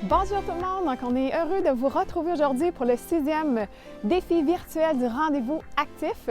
Bonjour tout le monde, donc on est heureux de vous retrouver aujourd'hui pour le 6e défi virtuel du rendez-vous actif.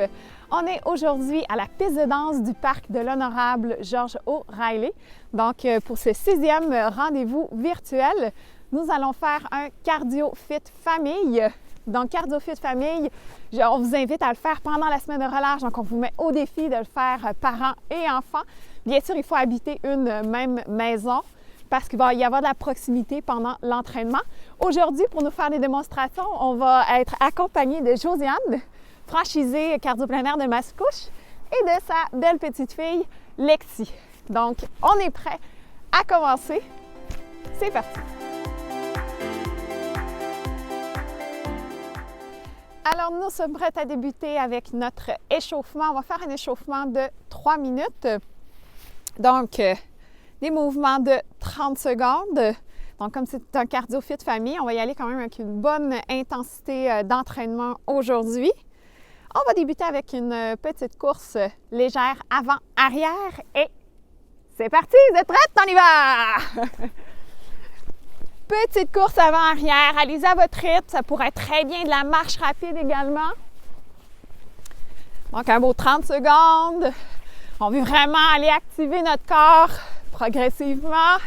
On est aujourd'hui à la piste de danse du parc de l'Honorable George O'Reilly. Donc pour ce 6e rendez-vous virtuel, nous allons faire un cardio fit famille. Donc cardio fit famille, on vous invite à le faire pendant la semaine de relâche, donc on vous met au défi de le faire parents et enfants. Bien sûr, il faut habiter une même maison, parce qu'il va y avoir de la proximité pendant l'entraînement. Aujourd'hui, pour nous faire des démonstrations, on va être accompagné de Josiane, franchisée cardio-plein-air de Mascouche, et de sa belle petite fille, Lexi. Donc, on est prêt à commencer. C'est parti! Alors, nous sommes prêts à débuter avec notre échauffement. On va faire un échauffement de 3 minutes. Donc, des mouvements de 30 secondes. Donc, comme c'est un cardio fit famille, on va y aller quand même avec une bonne intensité d'entraînement aujourd'hui. On va débuter avec une petite course légère avant-arrière et c'est parti! Vous êtes prêtes? On y va! Petite course avant-arrière, allez à votre rythme. Ça pourrait être très bien de la marche rapide également. Donc, un beau 30 secondes. On veut vraiment aller activer notre corps progressivement.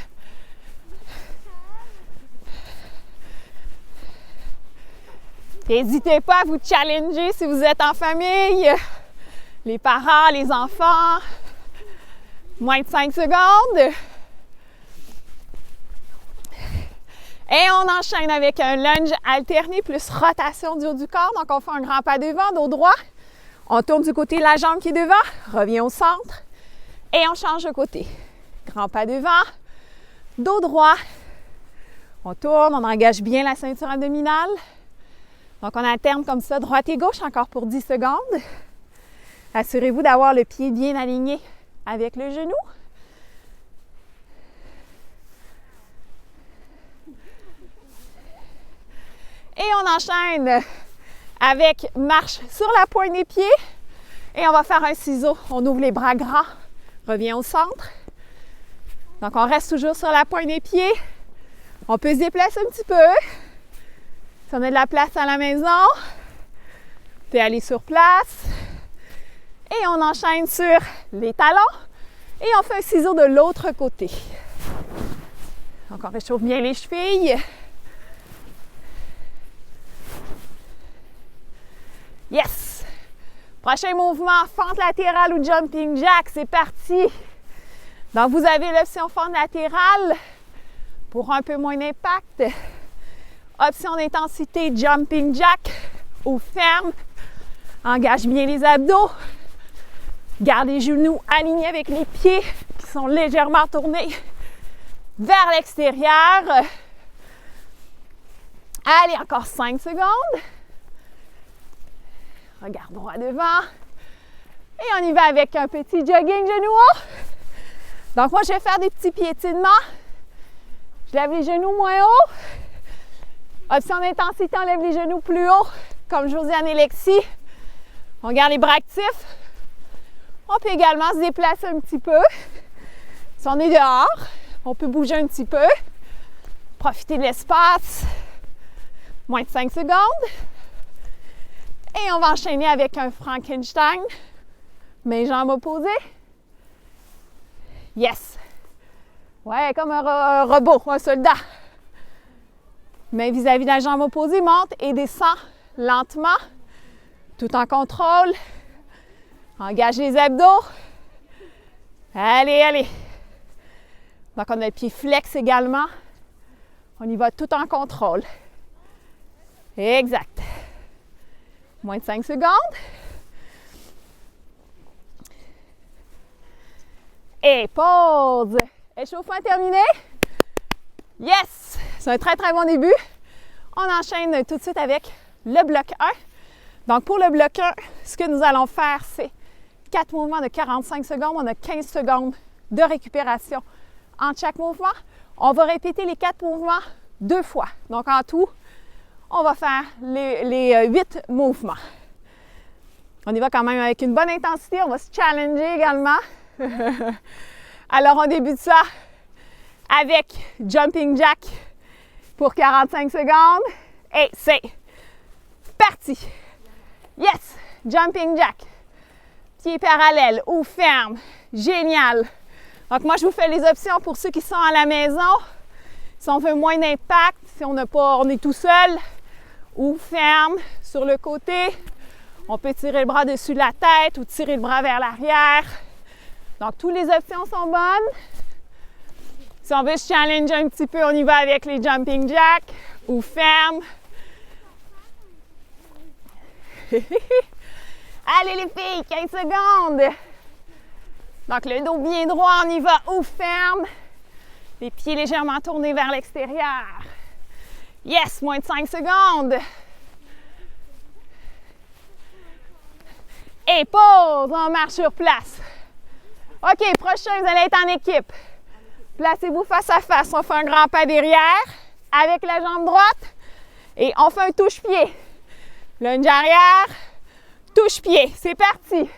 N'hésitez pas à vous challenger si vous êtes en famille, les parents, les enfants. Moins de 5 secondes. Et on enchaîne avec un lunge alterné plus rotation du haut du corps. Donc, on fait un grand pas devant, dos droit. On tourne du côté de la jambe qui est devant, revient au centre et on change de côté. Grand pas devant, dos droit. On tourne, on engage bien la ceinture abdominale. Donc, on alterne comme ça, droite et gauche, encore pour 10 secondes. Assurez-vous d'avoir le pied bien aligné avec le genou. Et on enchaîne avec marche sur la pointe des pieds. Et on va faire un ciseau. On ouvre les bras grands, revient au centre. Donc, on reste toujours sur la pointe des pieds. On peut se déplacer un petit peu. Si on a de la place à la maison, on peut aller sur place. Et on enchaîne sur les talons. Et on fait un ciseau de l'autre côté. Donc, on réchauffe bien les chevilles. Yes! Prochain mouvement, fente latérale ou jumping jack. C'est parti! Donc, vous avez l'option fente latérale pour un peu moins d'impact. Option d'intensité jumping jack ou ferme. Engage bien les abdos. Garde les genoux alignés avec les pieds qui sont légèrement tournés vers l'extérieur. Allez, encore 5 secondes. Regarde droit devant. Et on y va avec un petit jogging genou haut. Donc, moi, je vais faire des petits piétinements. Je lève les genoux moins haut. Option d'intensité, on lève les genoux plus haut, comme Josiane et Lexi. On garde les bras actifs. On peut également se déplacer un petit peu. Si on est dehors, on peut bouger un petit peu. Profiter de l'espace. Moins de 5 secondes. Et on va enchaîner avec un Frankenstein. Mes jambes opposées. Yes! Ouais, comme un robot, un soldat. Main vis-à-vis de la jambe opposée, monte et descend lentement, tout en contrôle. Engage les abdos. Allez, allez. Donc, on a le pied flex également. On y va tout en contrôle. Exact. Moins de 5 secondes. Et pause. Échauffement terminé. Yes! C'est un très, très bon début. On enchaîne tout de suite avec le bloc 1. Donc, pour le bloc 1, ce que nous allons faire, c'est 4 mouvements de 45 secondes. On a 15 secondes de récupération entre chaque mouvement. On va répéter les 4 mouvements 2 fois. Donc, en tout, on va faire les 8 mouvements. On y va quand même avec une bonne intensité. On va se challenger également. Alors, on débute ça avec jumping jack pour 45 secondes. Et c'est parti. Yes! Jumping jack. Pieds parallèles ou ferme. Génial. Donc moi, je vous fais les options pour ceux qui sont à la maison. Si on veut moins d'impact, si on est tout seul, ou ferme sur le côté. On peut tirer le bras dessus de la tête ou tirer le bras vers l'arrière. Donc, toutes les options sont bonnes. Si on veut se challenger un petit peu, on y va avec les jumping jacks ou ferme. Allez les filles, 15 secondes. Donc, le dos bien droit, on y va ou ferme. Les pieds légèrement tournés vers l'extérieur. Yes, moins de 5 secondes. Et pause, on marche sur place. OK, prochain, vous allez être en équipe. Placez-vous face à face. On fait un grand pas derrière avec la jambe droite et on fait un touche-pied. Lunge arrière, touche-pied. C'est parti.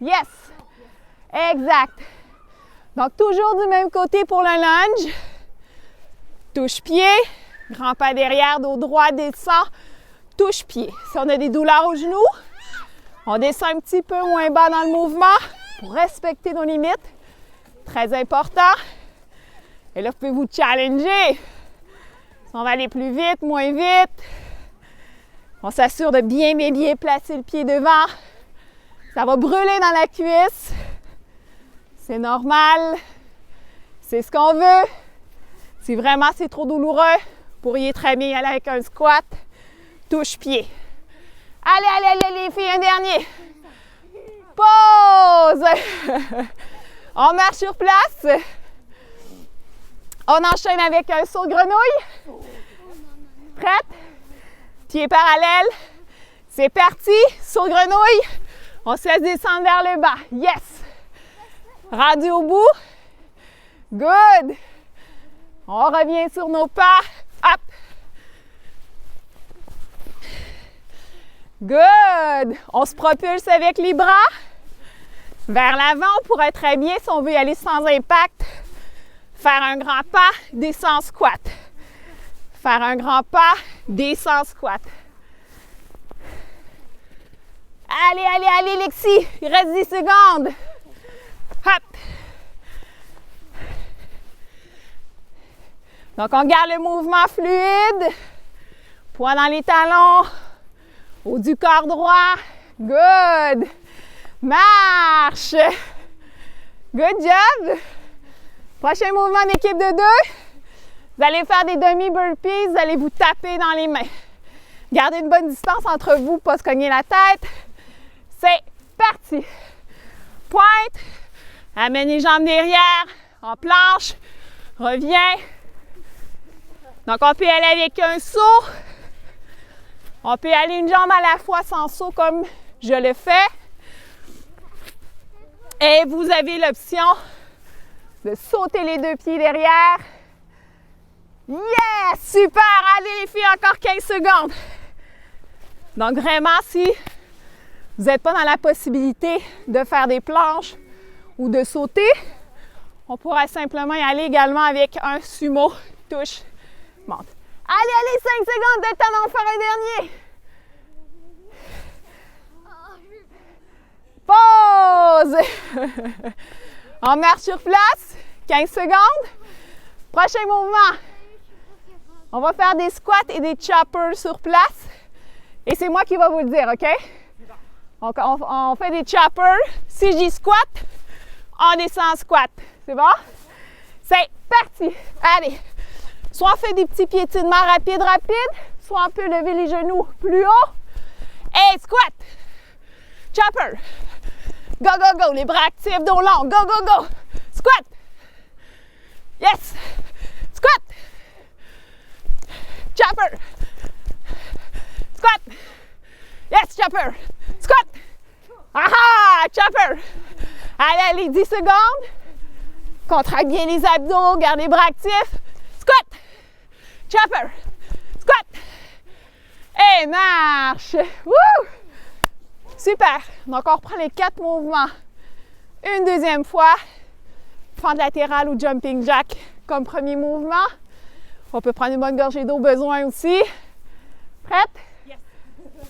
Yes. Exact. Donc, toujours du même côté pour le lunge. Touche-pied, grand pas derrière, dos droit, descend, touche-pied. Si on a des douleurs aux genoux, on descend un petit peu moins bas dans le mouvement pour respecter nos limites. Très important. Et là, vous pouvez vous challenger. Si on va aller plus vite, moins vite. On s'assure de bien placer le pied devant. Ça va brûler dans la cuisse. C'est normal. C'est ce qu'on veut. Si vraiment c'est trop douloureux, vous pourriez très bien y aller avec un squat, touche-pied. Allez, les filles, un dernier. Pause. On marche sur place. On enchaîne avec un saut de grenouille. Prête? Pieds parallèles. C'est parti. Saut de grenouille. On se laisse descendre vers le bas. Yes. Rendu au bout. Good. On revient sur nos pas. Hop. Good. On se propulse avec les bras vers l'avant. On pourrait très bien, si on veut y aller sans impact, faire un grand pas, descend, squat. Faire un grand pas, descend, squat. Allez, Lexi. Il reste 10 secondes. Hop. Donc, on garde le mouvement fluide. Poids dans les talons. Haut du corps droit. Good. Marche. Good job. Prochain mouvement d'équipe de 2. Vous allez faire des demi-burpees. Vous allez vous taper dans les mains. Gardez une bonne distance entre vous, pas se cogner la tête. C'est parti. Pointe. Amène les jambes derrière. En planche. Reviens. Donc, on peut aller avec un saut. On peut aller une jambe à la fois sans saut comme je le fais. Et vous avez l'option de sauter les 2 pieds derrière. Yes! Super! Allez les filles, encore 15 secondes. Donc, vraiment, si vous n'êtes pas dans la possibilité de faire des planches ou de sauter, on pourrait simplement y aller également avec un sumo touche. Monte. Allez, 5 secondes de temps d'en faire un dernier. Pause. On marche sur place. 15 secondes. Prochain mouvement. On va faire des squats et des choppers sur place. Et c'est moi qui va vous le dire, OK? Donc, on fait des choppers. Si je dis squat, on descend en squat. C'est bon? C'est parti. Allez. Soit on fait des petits piétinements rapides, soit on peut lever les genoux plus haut. Et squat. Chopper. Go, go, go. Les bras actifs, dos long. Go, go, go. Squat. Yes. Squat. Chopper. Squat. Yes, chopper. Squat. Aha! Chopper. Allez, 10 secondes. Contracte bien les abdos, garde les bras actifs. Squat. Chopper. Squat. Et marche. Woo! Super. Donc, on reprend les 4 mouvements. Une deuxième fois. Fente latérale ou jumping jack, comme premier mouvement. On peut prendre une bonne gorgée d'eau au besoin aussi. Prête? Yes.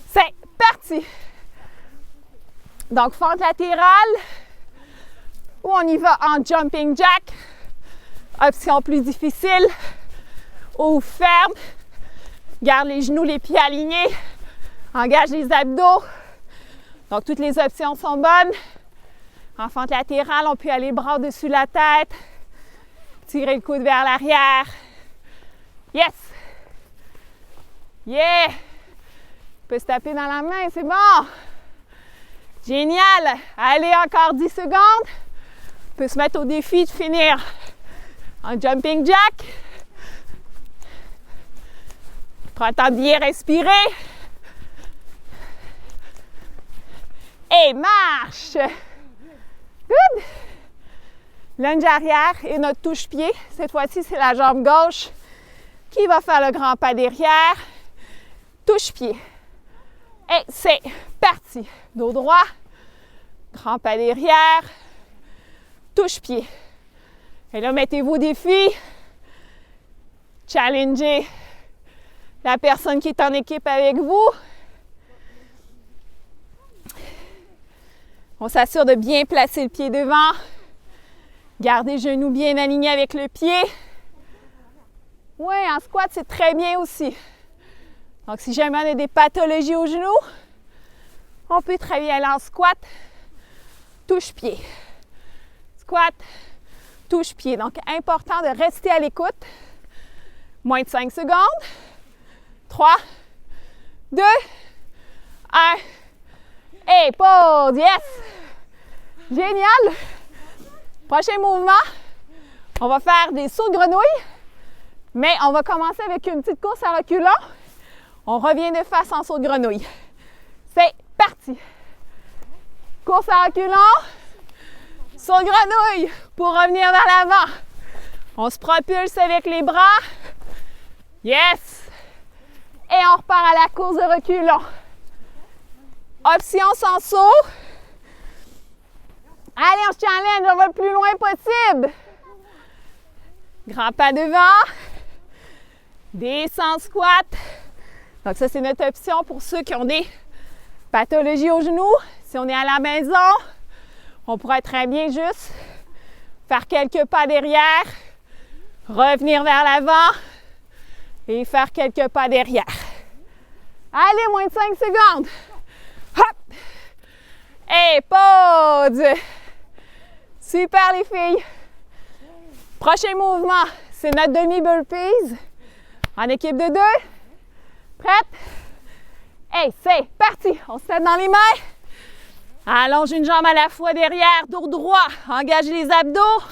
C'est parti! Donc, fente latérale, ou on y va en jumping jack. Option plus difficile, ou ferme. Garde les genoux, les pieds alignés. Engage les abdos. Donc, toutes les options sont bonnes. En fente latérale, on peut aller bras au-dessus de la tête. Tirer le coude vers l'arrière. Yes! Yeah! On peut se taper dans la main, c'est bon! Génial! Allez, encore 10 secondes. On peut se mettre au défi de finir en jumping jack. Prends le temps de bien respirer. Et marche! Good! Lunge arrière et notre touche-pied. Cette fois-ci, c'est la jambe gauche qui va faire le grand pas derrière. Touche-pied. Et c'est parti. Dos droit. Grand pas derrière. Touche-pied. Et là, mettez-vous au défi. Challengez la personne qui est en équipe avec vous. On s'assure de bien placer le pied devant. Gardez les genoux bien alignés avec le pied. Oui, en squat, c'est très bien aussi. Donc, si jamais on a des pathologies aux genoux, on peut très bien aller en squat, touche-pied. Squat, touche-pied. Donc, important de rester à l'écoute. Moins de 5 secondes. 3, 2, 1. Et pause. Yes! Génial! Prochain mouvement, on va faire des sauts de grenouille, mais on va commencer avec une petite course à reculons. On revient de face en saut de grenouille. C'est parti! Course à reculons, saut de grenouille pour revenir vers l'avant. On se propulse avec les bras. Yes! Et on repart à la course de reculons. Option sans saut. Allez, on se challenge, on va le plus loin possible. Grand pas devant. Descend squat. Donc ça, c'est notre option pour ceux qui ont des pathologies aux genoux. Si on est à la maison, on pourrait très bien juste faire quelques pas derrière, revenir vers l'avant et faire quelques pas derrière. Allez, moins de 5 secondes. Hop! Et pause! Super les filles! Prochain mouvement, c'est notre demi-burpees en équipe de 2. Prête? Et c'est parti! On se tête dans les mains. Allonge une jambe à la fois derrière, dos droit. Engage les abdos.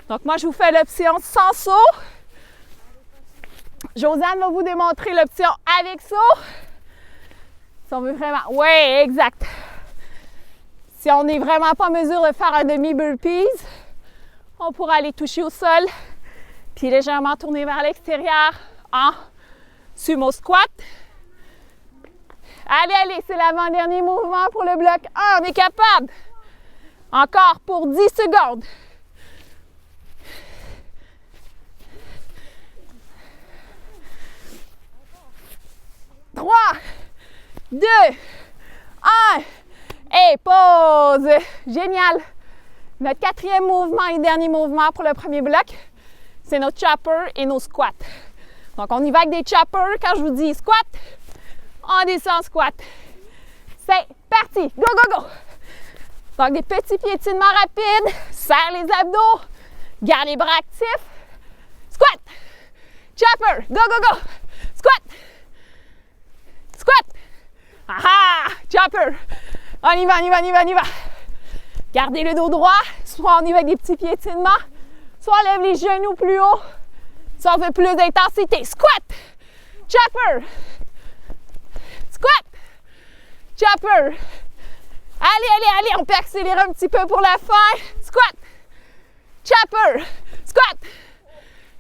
Donc moi, je vous fais l'option sans saut. Josiane va vous démontrer l'option avec saut. Si on veut vraiment... Oui, exact. Si on n'est vraiment pas en mesure de faire un demi-burpees, on pourra aller toucher au sol, puis légèrement tourner vers l'extérieur en sumo squat. Allez, allez, c'est l'avant-dernier mouvement pour le bloc 1. On est capable. Encore pour 10 secondes. Trois, 2, 1. Et pause! Génial! Notre quatrième mouvement et dernier mouvement pour le premier bloc, c'est nos choppers et nos squats. Donc, on y va avec des choppers. Quand je vous dis squat, on descend squat. C'est parti! Go, go, go! Donc, des petits piétinements rapides. Serre les abdos. Garde les bras actifs. Squat! Chopper! Go, go, go! Squat! Squat! Aha! Chopper! On y va, on y va, on y va, on y va. Gardez le dos droit. Soit on y va avec des petits piétinements, soit on lève les genoux plus haut. Soit on fait plus d'intensité. Squat! Chopper! Squat! Chopper! Allez, allez, allez, on peut accélérer un petit peu pour la fin. Squat! Chopper! Squat!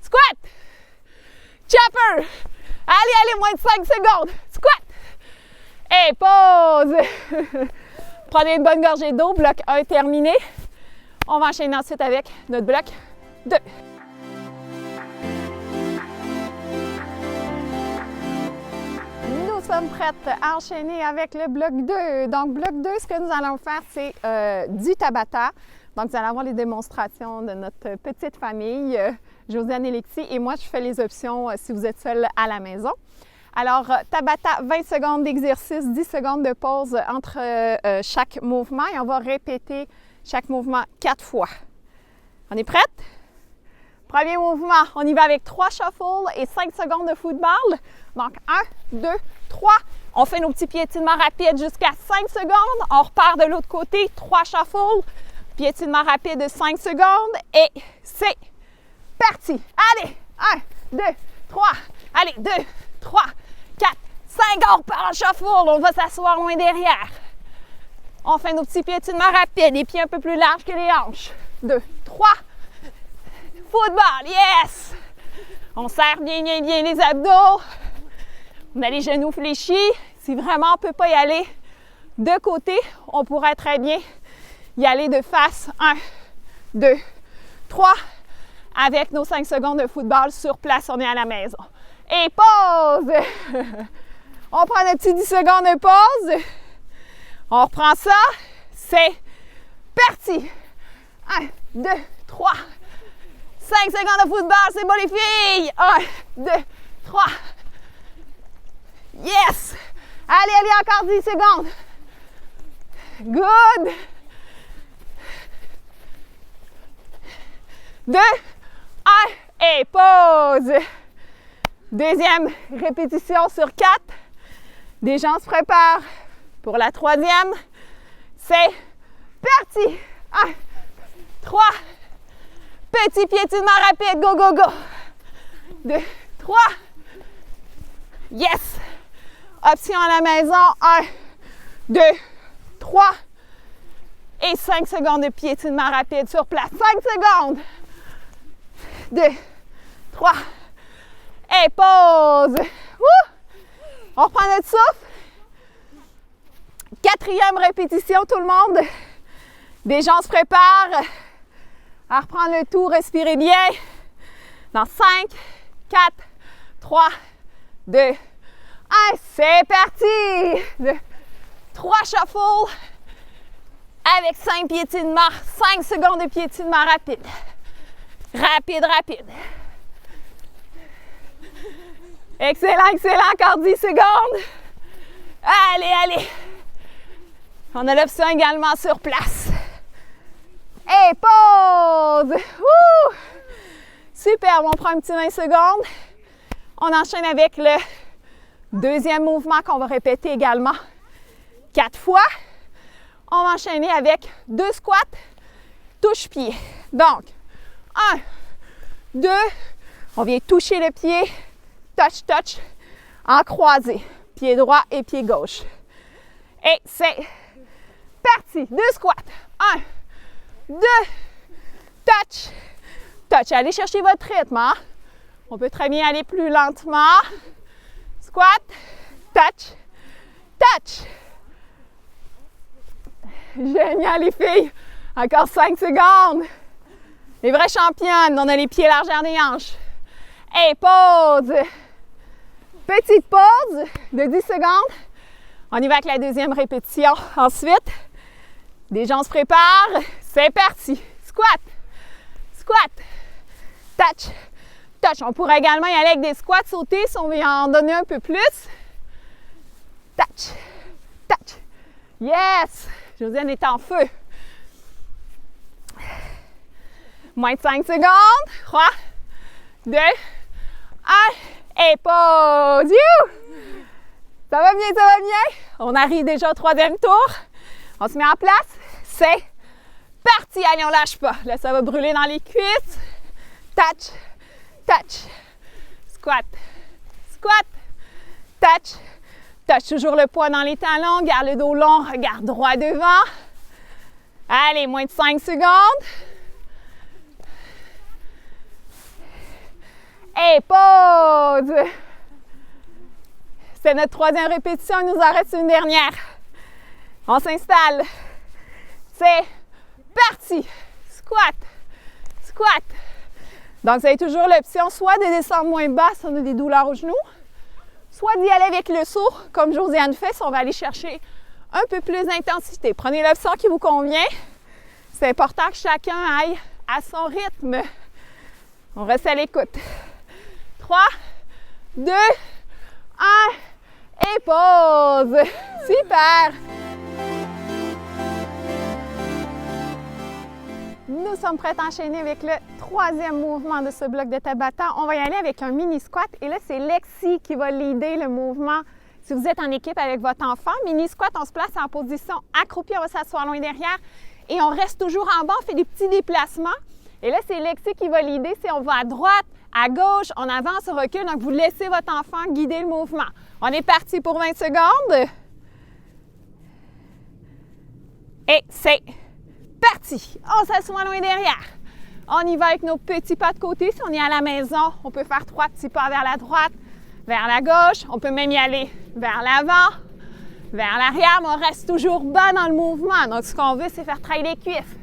Squat! Chopper! Allez, allez, moins de 5 secondes. Squat! Et pause! Prenez une bonne gorgée d'eau. Bloc 1 terminé. On va enchaîner ensuite avec notre bloc 2. personnes prêtes à enchaîner avec le bloc 2. Donc, bloc 2, ce que nous allons faire, c'est du Tabata. Donc, vous allez avoir les démonstrations de notre petite famille, Josiane et Lexi. Et moi, je fais les options si vous êtes seul à la maison. Alors, Tabata, 20 secondes d'exercice, 10 secondes de pause entre chaque mouvement. Et on va répéter chaque mouvement 4 fois. On est prête? Premier mouvement, on y va avec 3 shuffles et 5 secondes de football. Donc, 1, 2, 3. On fait nos petits piétinements rapides jusqu'à 5 secondes. On repart de l'autre côté, 3 shuffles, piétinement rapide de 5 secondes et c'est parti. Allez, 1, 2, 3. Allez, 2, 3, 4, 5. On repart en shuffle. On va s'asseoir loin derrière. On fait nos petits piétinements rapides, les pieds un peu plus larges que les hanches. 2, 3. Football, yes! On serre bien les abdos. On a les genoux fléchis. Si vraiment on ne peut pas y aller de côté, on pourrait très bien y aller de face. 1, 2, 3. Avec nos 5 secondes de football sur place, on est à la maison. Et pause! On prend un petit 10 secondes de pause. On reprend ça. C'est parti! 1, 2, 3. 5 secondes de football, c'est bon les filles! 1, 2, 3. Yes! Allez, encore 10 secondes. Good! 2, 1 et pause. Deuxième répétition sur 4. Des gens se préparent pour la troisième. C'est parti! 1, 3. Petit piétinement rapide, go, go, go. 2, 3. Yes. Option à la maison. 1, 2, 3. Et 5 secondes de piétinement rapide sur place. 5 secondes. 2, 3. Et pause. Woo! On reprend notre souffle. Quatrième répétition, tout le monde. Des gens se préparent. À reprendre le tout, respirez bien. Dans 5, 4, 3, 2, 1. C'est parti! 3 shuffles avec 5 piétinements. 5 secondes de piétinement rapide. Rapide, rapide. Excellent, excellent. Encore 10 secondes. Allez, allez. On a l'option également sur place. Et pause! Wouh! Super, on prend un petit 20 secondes. On enchaîne avec le deuxième mouvement qu'on va répéter également 4 fois. On va enchaîner avec 2 squats, touche-pied. Donc, 1, 2, on vient toucher le pied, touch, touch, en croisé. Pied droit et pied gauche. Et c'est parti. 2 squats. 1, 2, touch, touch. Allez chercher votre rythme. Hein? On peut très bien aller plus lentement. Squat, touch, touch. Génial les filles. Encore 5 secondes. Les vraies championnes. On a les pieds largeur des hanches. Et pause. Petite pause de 10 secondes. On y va avec la deuxième répétition. Ensuite, des gens se préparent. C'est parti. Squat, squat, touch, touch. On pourrait également y aller avec des squats sautés si on veut en donner un peu plus. Touch, touch. Yes! Josiane est en feu. Moins de 5 secondes. 3, 2, 1. Et pause. Ça va bien, ça va bien. On arrive déjà au troisième tour. On se met en place. C'est parti. Allez, on lâche pas. Là, ça va brûler dans les cuisses. Touch, touch. Squat, squat, touch, touch. Toujours le poids dans les talons. Garde le dos long. Regarde droit devant. Allez, moins de 5 secondes. Et pause. C'est notre troisième répétition. Il nous en reste une dernière. On s'installe. C'est parti. Squat, squat. Donc, vous avez toujours l'option soit de descendre moins bas si on a des douleurs aux genoux soit d'y aller avec le saut, comme Josiane fait, si on va aller chercher un peu plus d'intensité. Prenez l'option qui vous convient. C'est important que chacun aille à son rythme. On reste à l'écoute. 3, 2, 1 et pause. Super! Nous sommes prêts à enchaîner avec le troisième mouvement de ce bloc de Tabata. On va y aller avec un mini squat et là, c'est Lexi qui va leader le mouvement. Si vous êtes en équipe avec votre enfant, mini squat, on se place en position accroupie, on va s'asseoir loin derrière et on reste toujours en bas, on fait des petits déplacements. Et là, c'est Lexi qui va leader. Si on va à droite, à gauche, on avance, on recule. Donc, vous laissez votre enfant guider le mouvement. On est parti pour 20 secondes. Et c'est parti! On s'assoit loin derrière. On y va avec nos petits pas de côté. Si on est à la maison, on peut faire 3 petits pas vers la droite, vers la gauche. On peut même y aller vers l'avant, vers l'arrière, mais on reste toujours bas dans le mouvement. Donc, ce qu'on veut, c'est faire travailler les cuisses.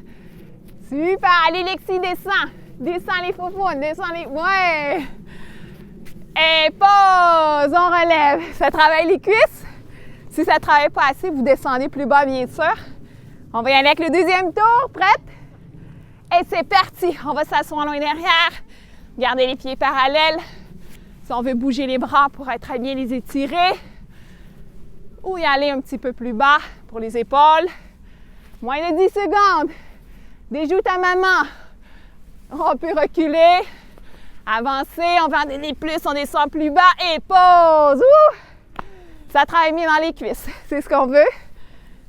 Super! Allez, Lexi, descends. Descends les faufounes, descends les... Ouais! Et pause! On relève. Ça travaille les cuisses. Si ça ne travaille pas assez, vous descendez plus bas, bien sûr. On va y aller avec le deuxième tour. Prête? Et c'est parti! On va s'asseoir loin derrière. Garder les pieds parallèles. Si on veut bouger les bras pour être à bien les étirer. Ou y aller un petit peu plus bas pour les épaules. Moins de 10 secondes. Déjoue ta maman. On peut reculer. Avancer. On va en donner plus. On descend plus bas. Et pause! Ouh! Ça travaille bien dans les cuisses. C'est ce qu'on veut.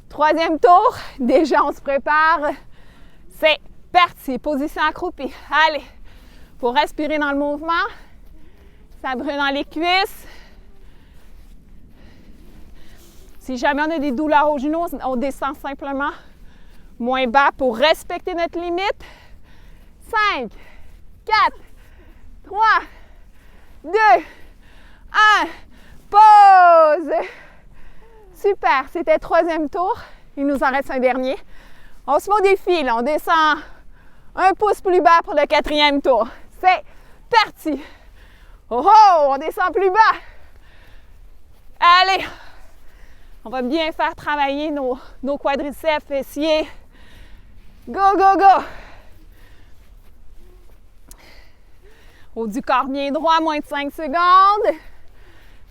Troisième tour, déjà on se prépare. C'est parti, position accroupie. Allez, pour respirer dans le mouvement, ça brûle dans les cuisses. Si jamais on a des douleurs aux genoux, on descend simplement moins bas pour respecter notre limite. 5, 4, 3, 2, 1, pause! Super, c'était le troisième tour. Il nous en reste un dernier. On se met au défi, là. On descend un pouce plus bas pour le quatrième tour. C'est parti! Oh oh! On descend plus bas! Allez! On va bien faire travailler nos quadriceps, fessiers. Go, go, go! Haut du corps bien droit, moins de 5 secondes.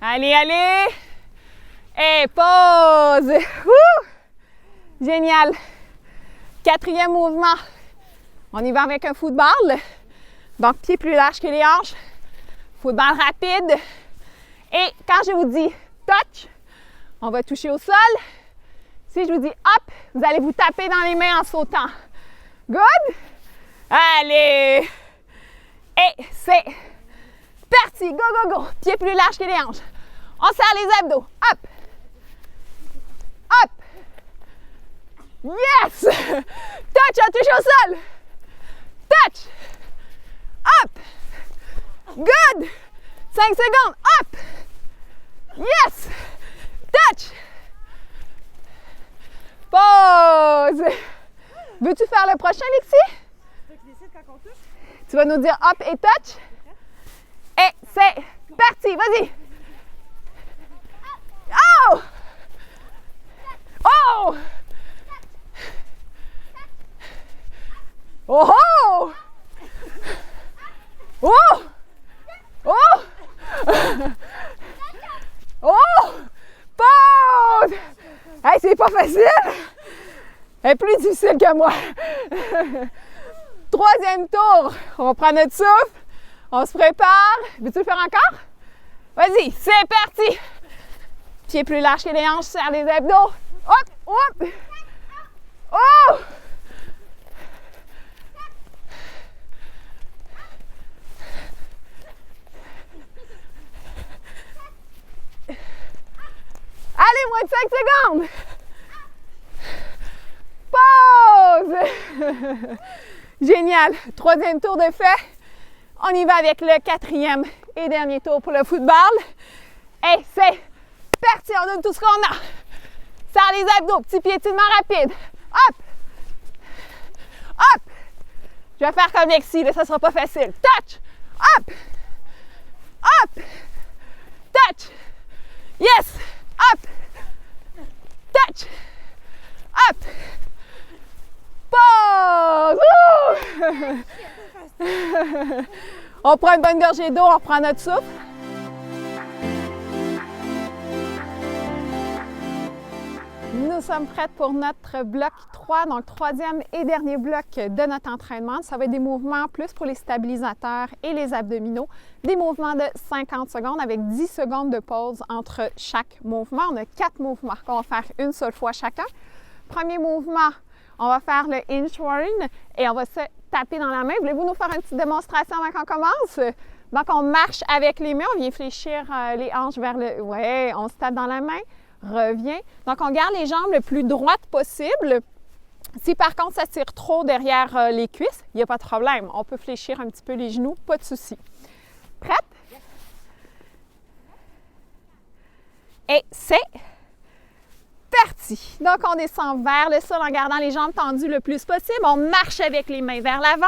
Allez, allez! Et pause! Ouh! Génial! Quatrième mouvement. On y va avec un football. Donc, pied plus large que les hanches. Football rapide. Et quand je vous dis touch, on va toucher au sol. Si je vous dis hop, vous allez vous taper dans les mains en sautant. Good? Allez! Et c'est parti! Go, go, go! Pied plus large que les hanches. On serre les abdos. Hop! Hop! Yes! Touch, on touche au sol. Touch! Hop! Good! 5 secondes. Hop! Yes! Touch! Pause! Veux-tu faire le prochain, Lexi? Tu vas nous dire hop et touch. Et c'est parti. Vas-y! Oh! Oh! Oh oh! Oh! Oh! Oh! Pause! Hey, c'est pas facile! Elle est plus difficile que moi. Troisième tour. On prend notre souffle. On se prépare. Veux-tu le faire encore? Vas-y, c'est parti! Pieds plus larges que les hanches, serre les abdos. Hop! Hop! Oh! Allez, moins de 5 secondes. Pause! Génial. Troisième tour de fait. On y va avec le quatrième et dernier tour pour le football. Et c'est parti. On donne tout ce qu'on a. Serre les abdos. Petit piétinement rapide. Hop! Hop! Je vais faire comme Lexi. Là, ça ne sera pas facile. Touch! Hop! Hop! Touch! Yes! Up! Touch! Up! Pause! On prend une bonne gorgée d'eau, on reprend notre souffle. Nous sommes prêtes pour notre bloc 3, donc troisième et dernier bloc de notre entraînement. Ça va être des mouvements plus pour les stabilisateurs et les abdominaux. Des mouvements de 50 secondes avec 10 secondes de pause entre chaque mouvement. On a 4 mouvements qu'on va faire une seule fois chacun. Premier mouvement, on va faire le inchworm et on va se taper dans la main. Voulez-vous nous faire une petite démonstration avant qu'on commence? Donc, on marche avec les mains, on vient fléchir les hanches vers le... Ouais, on se tape dans la main. Revient. Donc, on garde les jambes le plus droites possible. Si par contre, ça tire trop derrière les cuisses, il n'y a pas de problème. On peut fléchir un petit peu les genoux, pas de souci. Prête? Et c'est parti. Donc, on descend vers le sol en gardant les jambes tendues le plus possible. On marche avec les mains vers l'avant.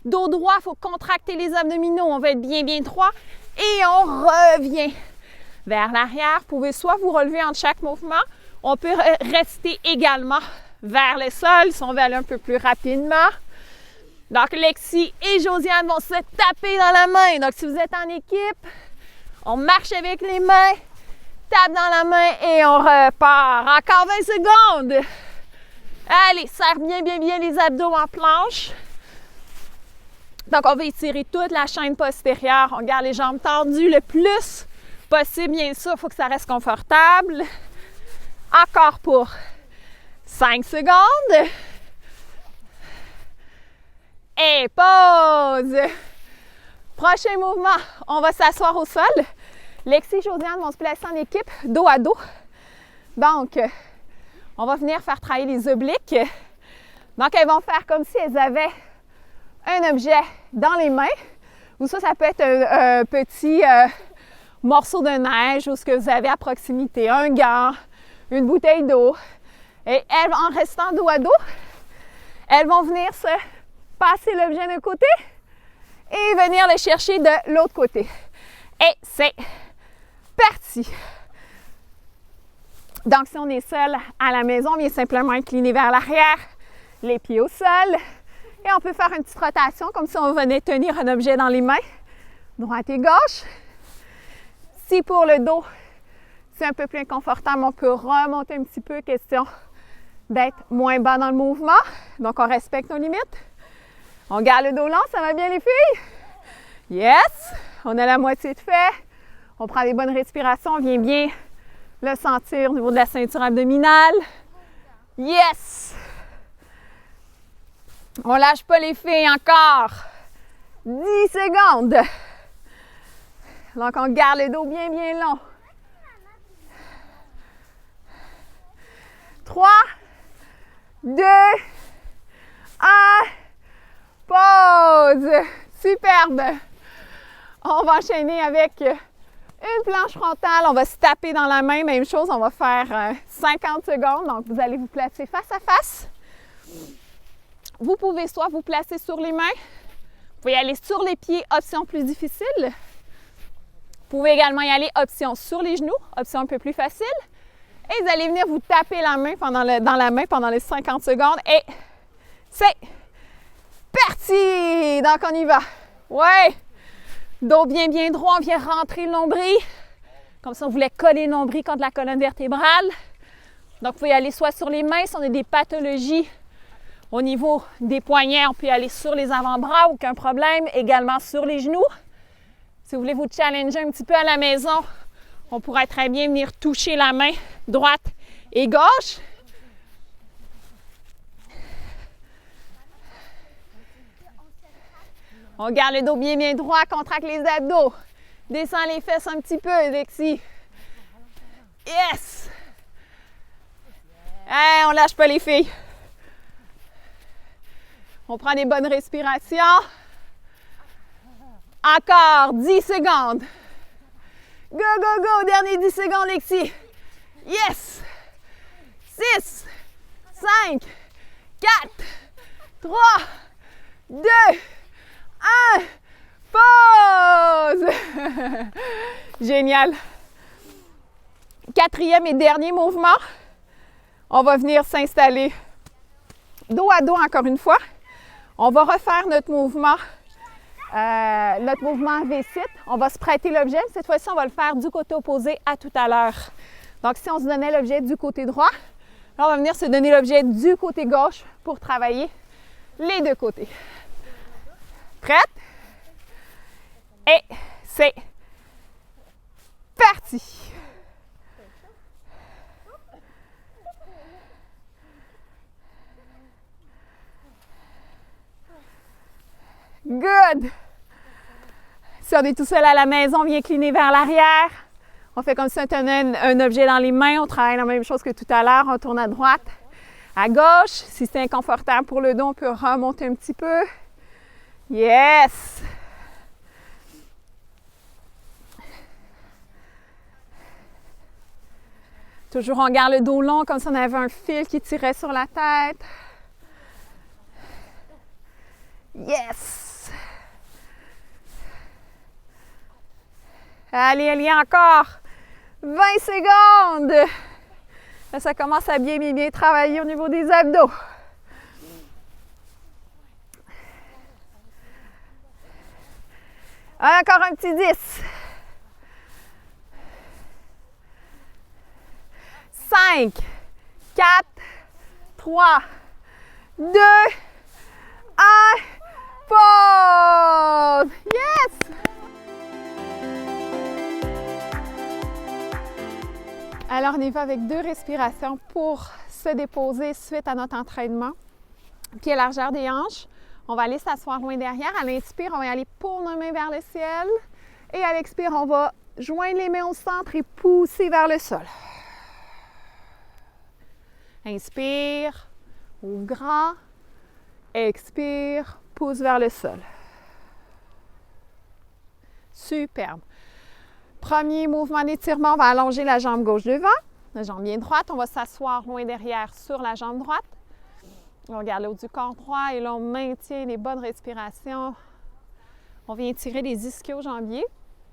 Dos droit, il faut contracter les abdominaux. On va être bien, bien droit. Et on revient vers l'arrière. Vous pouvez soit vous relever entre chaque mouvement. On peut rester également vers le sol si on veut aller un peu plus rapidement. Donc, Lexi et Josiane vont se taper dans la main. Donc, si vous êtes en équipe, on marche avec les mains, tape dans la main et on repart. Encore 20 secondes. Allez, serre bien, bien, bien les abdos en planche. Donc, on va étirer toute la chaîne postérieure. On garde les jambes tendues le plus possible, bien sûr, il faut que ça reste confortable. Encore pour 5 secondes. Et pause. Prochain mouvement, on va s'asseoir au sol. Lexi et Josiane vont se placer en équipe, dos à dos. Donc, on va venir faire travailler les obliques. Donc, elles vont faire comme si elles avaient un objet dans les mains. Ou ça peut être un petit... morceau de neige ou ce que vous avez à proximité, un gant, une bouteille d'eau. Et elles, en restant dos à dos, elles vont venir se passer l'objet d'un côté et venir le chercher de l'autre côté. Et c'est parti! Donc, si on est seul à la maison, on vient simplement incliner vers l'arrière, les pieds au sol. Et on peut faire une petite rotation comme si on venait tenir un objet dans les mains, droite et gauche. Si pour le dos, c'est un peu plus inconfortable, on peut remonter un petit peu, question d'être moins bas dans le mouvement. Donc, on respecte nos limites. On garde le dos long, ça va bien les filles? Yes! On a la moitié de fait. On prend des bonnes respirations, on vient bien le sentir au niveau de la ceinture abdominale. Yes! On lâche pas les filles encore. 10 secondes. Donc, on garde le dos bien, bien long. 3, 2, 1, pause. Superbe. On va enchaîner avec une planche frontale. On va se taper dans la main. Même chose, on va faire 50 secondes. Donc, vous allez vous placer face à face. Vous pouvez soit vous placer sur les mains. Vous pouvez aller sur les pieds, option plus difficile. Vous pouvez également y aller option sur les genoux, option un peu plus facile. Et vous allez venir vous taper la main dans la main pendant les 50 secondes. Et c'est parti! Donc, on y va. Ouais! Dos bien, bien droit. On vient rentrer le nombril. Comme si on voulait coller le nombril contre la colonne vertébrale. Donc, vous pouvez aller soit sur les mains, si on a des pathologies au niveau des poignets, on peut aller sur les avant-bras, aucun problème. Également sur les genoux. Si vous voulez vous challenger un petit peu à la maison, on pourrait très bien venir toucher la main droite et gauche. On garde le dos bien, bien droit, contracte les abdos. Descend les fesses un petit peu, Lexi. Yes! Hey, on lâche pas les filles. On prend des bonnes respirations. Encore 10 secondes. Go, go, go! Dernier 10 secondes, Lexi. Yes! 6, 5, 4, 3, 2, 1. Pause! Génial. Quatrième et dernier mouvement, on va venir s'installer dos à dos encore une fois. On va refaire notre mouvement V-sit. On va se prêter l'objet. Cette fois-ci, on va le faire du côté opposé à tout à l'heure. Donc, si on se donnait l'objet du côté droit, là, on va venir se donner l'objet du côté gauche pour travailler les deux côtés. Prête? Et c'est parti! Good! Si on est tout seul à la maison, on vient incliner vers l'arrière. On fait comme si on tenait un objet dans les mains. On travaille la même chose que tout à l'heure. On tourne à droite, à gauche. Si c'est inconfortable pour le dos, on peut remonter un petit peu. Yes! Toujours, on garde le dos long, comme si on avait un fil qui tirait sur la tête. Yes! Allez, allez, encore 20 secondes. Là, ça commence à bien travailler au niveau des abdos. Encore un petit 10. 5, 4, 3, 2, 1. Pause! Yes! Alors, on y va avec 2 respirations pour se déposer suite à notre entraînement. Pieds largeur des hanches. On va aller s'asseoir loin derrière. À l'inspire, on va aller pour nos mains vers le ciel. Et à l'expire, on va joindre les mains au centre et pousser vers le sol. Inspire, ouvre grand. Expire, pousse vers le sol. Superbe. Premier mouvement d'étirement, on va allonger la jambe gauche devant, la jambe bien droite. On va s'asseoir loin derrière sur la jambe droite. On regarde le haut du corps droit et là, on maintient les bonnes respirations. On vient tirer les ischio-jambiers.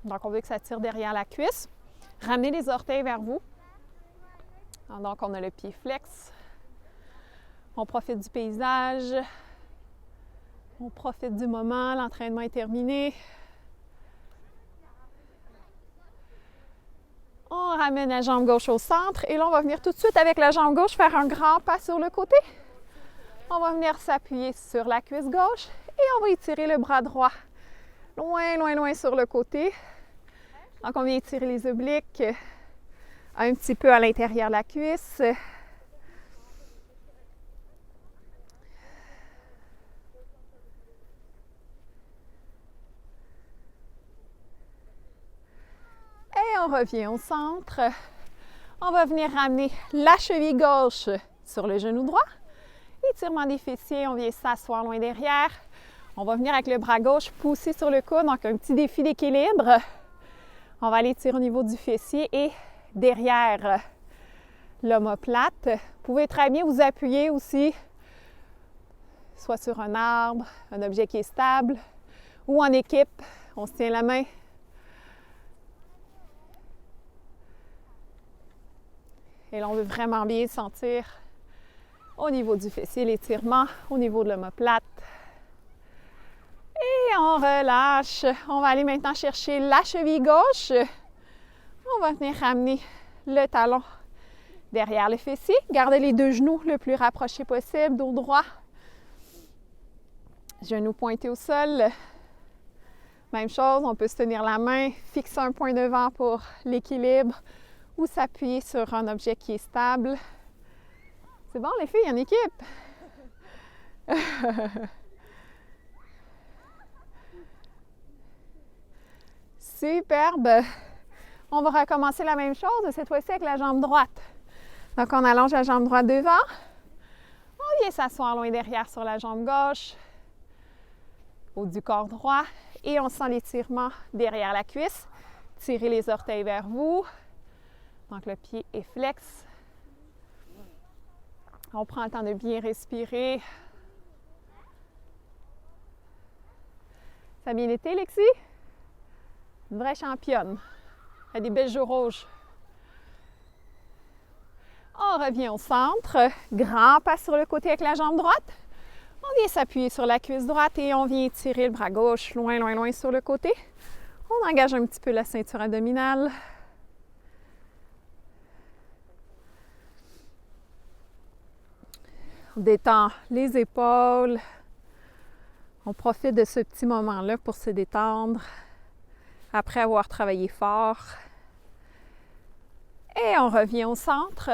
Donc, on veut que ça tire derrière la cuisse. Ramenez les orteils vers vous. Donc, on a le pied flex. On profite du paysage. On profite du moment. L'entraînement est terminé. On ramène la jambe gauche au centre et là, on va venir tout de suite avec la jambe gauche faire un grand pas sur le côté. On va venir s'appuyer sur la cuisse gauche et on va étirer le bras droit loin, loin, loin sur le côté. Donc, on vient étirer les obliques un petit peu à l'intérieur de la cuisse. Et on revient au centre. On va venir ramener la cheville gauche sur le genou droit. Étirement des fessiers, on vient s'asseoir loin derrière. On va venir avec le bras gauche pousser sur le coude, donc un petit défi d'équilibre. On va aller tirer au niveau du fessier et derrière l'omoplate. Vous pouvez très bien vous appuyer aussi, soit sur un arbre, un objet qui est stable, ou en équipe. On se tient la main. Et là, on veut vraiment bien sentir au niveau du fessier, l'étirement, au niveau de l'omoplate. Et on relâche. On va aller maintenant chercher la cheville gauche. On va venir ramener le talon derrière le fessier. Gardez les 2 genoux le plus rapprochés possible, dos droit. Genoux pointés au sol. Même chose, on peut se tenir la main, fixer un point devant pour l'équilibre ou s'appuyer sur un objet qui est stable. C'est bon, les filles, en équipe? Superbe! On va recommencer la même chose, mais cette fois-ci avec la jambe droite. Donc, on allonge la jambe droite devant. On vient s'asseoir loin derrière sur la jambe gauche, haut du corps droit. Et on sent l'étirement derrière la cuisse. Tirez les orteils vers vous. Donc, le pied est flex. On prend le temps de bien respirer. Ça a bien été, Lexi? Une vraie championne. Elle a des belles joues rouges. On revient au centre. Grand pas sur le côté avec la jambe droite. On vient s'appuyer sur la cuisse droite et on vient étirer le bras gauche loin, loin, loin sur le côté. On engage un petit peu la ceinture abdominale. On détend les épaules. On profite de ce petit moment-là pour se détendre après avoir travaillé fort. Et on revient au centre.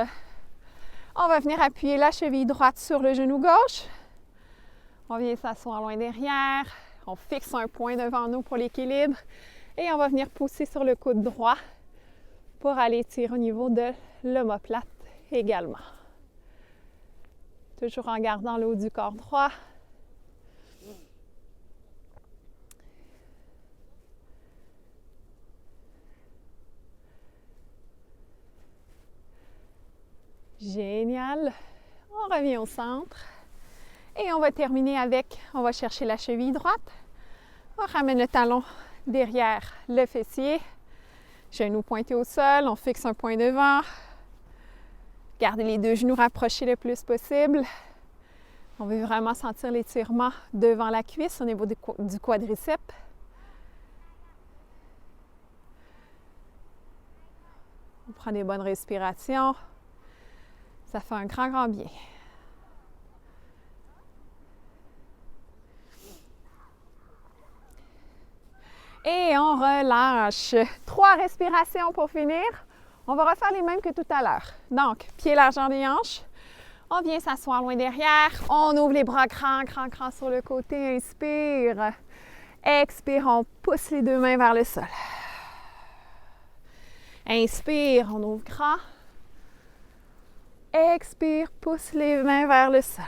On va venir appuyer la cheville droite sur le genou gauche. On vient s'asseoir loin derrière. On fixe un point devant nous pour l'équilibre. Et on va venir pousser sur le coude droit pour aller tirer au niveau de l'omoplate également. Toujours en gardant le haut du corps droit. Génial. On revient au centre. Et on va terminer avec, on va chercher la cheville droite. On ramène le talon derrière le fessier. Genoux pointés au sol. On fixe un point devant. Gardez les deux genoux rapprochés le plus possible. On veut vraiment sentir l'étirement devant la cuisse au niveau du quadriceps. On prend des bonnes respirations. Ça fait un grand, grand bien. Et on relâche. 3 respirations pour finir. On va refaire les mêmes que tout à l'heure. Donc, pieds largeur des hanches. On vient s'asseoir loin derrière. On ouvre les bras grands, grands, grands sur le côté. Inspire. Expire. On pousse les deux mains vers le sol. Inspire. On ouvre grand. Expire. Pousse les mains vers le sol.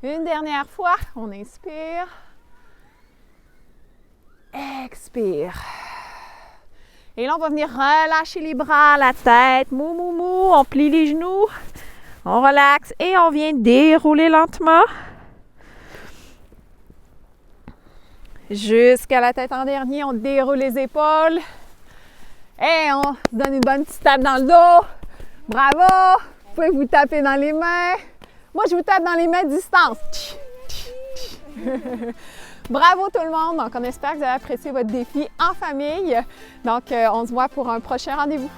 Une dernière fois. On inspire. Expire. Et là, on va venir relâcher les bras, la tête. Mou, mou, mou. On plie les genoux. On relaxe et on vient dérouler lentement. Jusqu'à la tête en dernier. On déroule les épaules. Et on se donne une bonne petite tape dans le dos. Bravo! Vous pouvez vous taper dans les mains. Moi, je vous tape dans les mains à distance. Bravo tout le monde! Donc, on espère que vous avez apprécié votre défi en famille. Donc, on se voit pour un prochain rendez-vous.